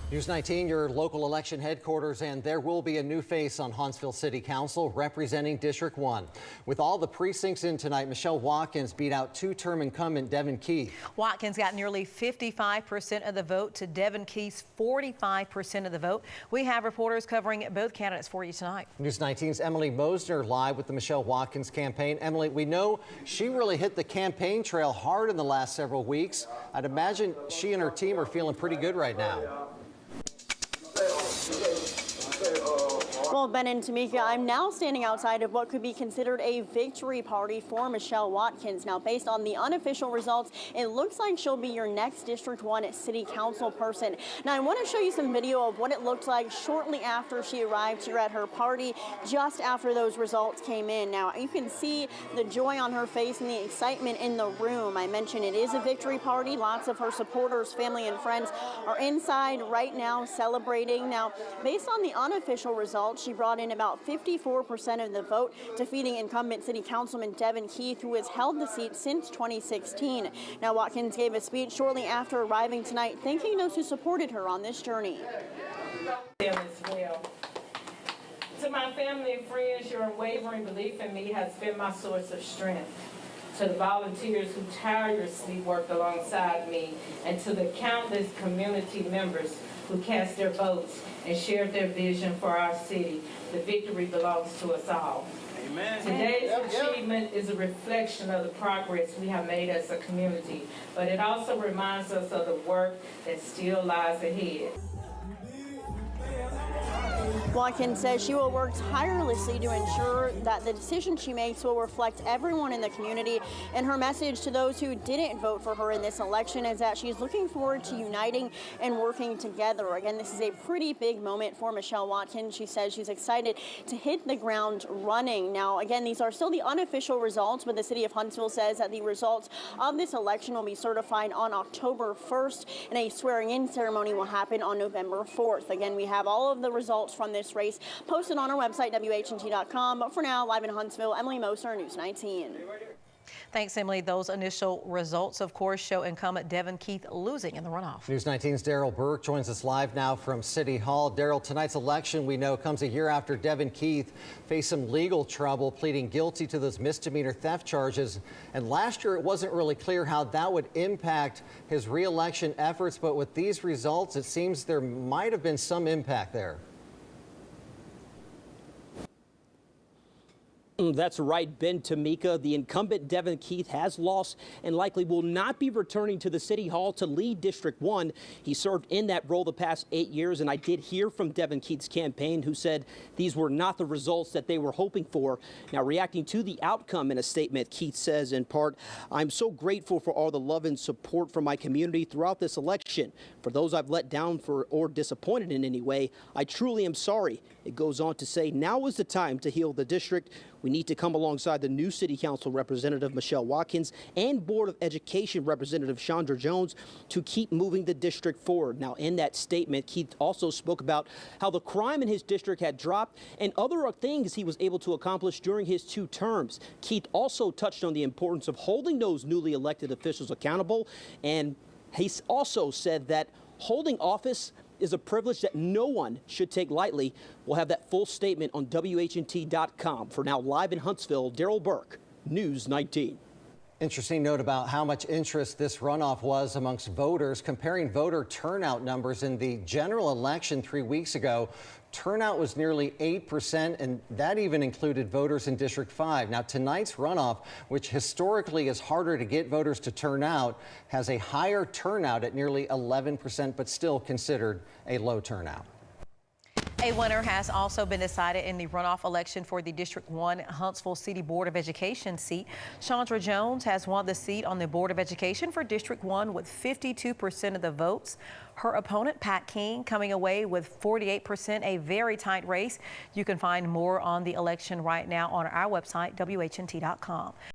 News 19, your local election headquarters, and there will be a new face on Huntsville City Council representing District 1. With all the precincts in tonight, Michelle Watkins beat out two-term incumbent Devin Keith. Watkins got nearly 55% of the vote to Devin Keith's 45% of the vote. We have reporters covering both candidates for you tonight. News 19's Emily Mosner live with the Michelle Watkins campaign. Emily, we know she really hit the campaign trail hard in the last several weeks. I'd imagine she and her team are feeling pretty good right now. Well, Ben and Tamika, I'm now standing outside of what could be considered a victory party for Michelle Watkins. Now, based on the unofficial results, it looks like she'll be your next District 1 City Council person. Now, I want to show you some video of what it looked like shortly after she arrived here at her party, just after those results came in. Now, you can see the joy on her face and the excitement in the room. I mentioned it is a victory party. Lots of her supporters, family, and friends are inside right now celebrating. Now, based on the unofficial results, she brought in about 54% of the vote, defeating incumbent City Councilman Devin Keith, who has held the seat since 2016. Now, Watkins gave a speech shortly after arriving tonight, thanking those who supported her on this journey. As well. To my family and friends, your unwavering belief in me has been my source of strength. To the volunteers who tirelessly worked alongside me, and to the countless community members who cast their votes and shared their vision for our city, the victory belongs to us all. Amen. Today's achievement is a reflection of the progress we have made as a community, but it also reminds us of the work that still lies ahead. Watkins says she will work tirelessly to ensure that the decision she makes will reflect everyone in the community. And her message to those who didn't vote for her in this election is that she's looking forward to uniting and working together. Again, this is a pretty big moment for Michelle Watkins. She says she's excited to hit the ground running. Now, again, these are still the unofficial results, but the city of Huntsville says that the results of this election will be certified on October 1st, and a swearing-in ceremony will happen on November 4th. Again, we have all of the results from this race posted on our website, WHNT.com. But for now, live in Huntsville, Emily Mosner, News 19. Thanks, Emily. Those initial results, of course, show incumbent Devin Keith losing in the runoff. News 19's Daryl Burke joins us live now from City Hall. Daryl, tonight's election, we know, comes a year after Devin Keith faced some legal trouble, pleading guilty to those misdemeanor theft charges. And last year, it wasn't really clear how that would impact his re-election efforts. But with these results, it seems there might have been some impact there. That's right, Ben, Tamika. The incumbent Devin Keith has lost and likely will not be returning to the City Hall to lead District 1. He served in that role the past 8 years, and I did hear from Devin Keith's campaign, who said these were not the results that they were hoping for. Now, reacting to the outcome in a statement, Keith says, in part, "I'm so grateful for all the love and support from my community throughout this election. For those I've let down or disappointed in any way, I truly am sorry." It goes on to say, now is the time to heal the district. We need to come alongside the new City Council Representative Michelle Watkins and Board of Education Representative Chandra Jones to keep moving the district forward. Now, in that statement, Keith also spoke about how the crime in his district had dropped and other things he was able to accomplish during his 2 terms. Keith also touched on the importance of holding those newly elected officials accountable, and he also said that holding office is a privilege that no one should take lightly. We'll have that full statement on WHNT.com. For now, live in Huntsville, Daryl Burke, News 19. Interesting note about how much interest this runoff was amongst voters. Comparing voter turnout numbers in the general election 3 weeks ago, turnout was nearly 8%, and that even included voters in District 5. Now, tonight's runoff, which historically is harder to get voters to turn out, has a higher turnout at nearly 11%, but still considered a low turnout. A winner has also been decided in the runoff election for the District 1 Huntsville City Board of Education seat. Chandra Jones has won the seat on the Board of Education for District 1 with 52% of the votes. Her opponent, Pat King, coming away with 48%, a very tight race. You can find more on the election right now on our website, WHNT.com.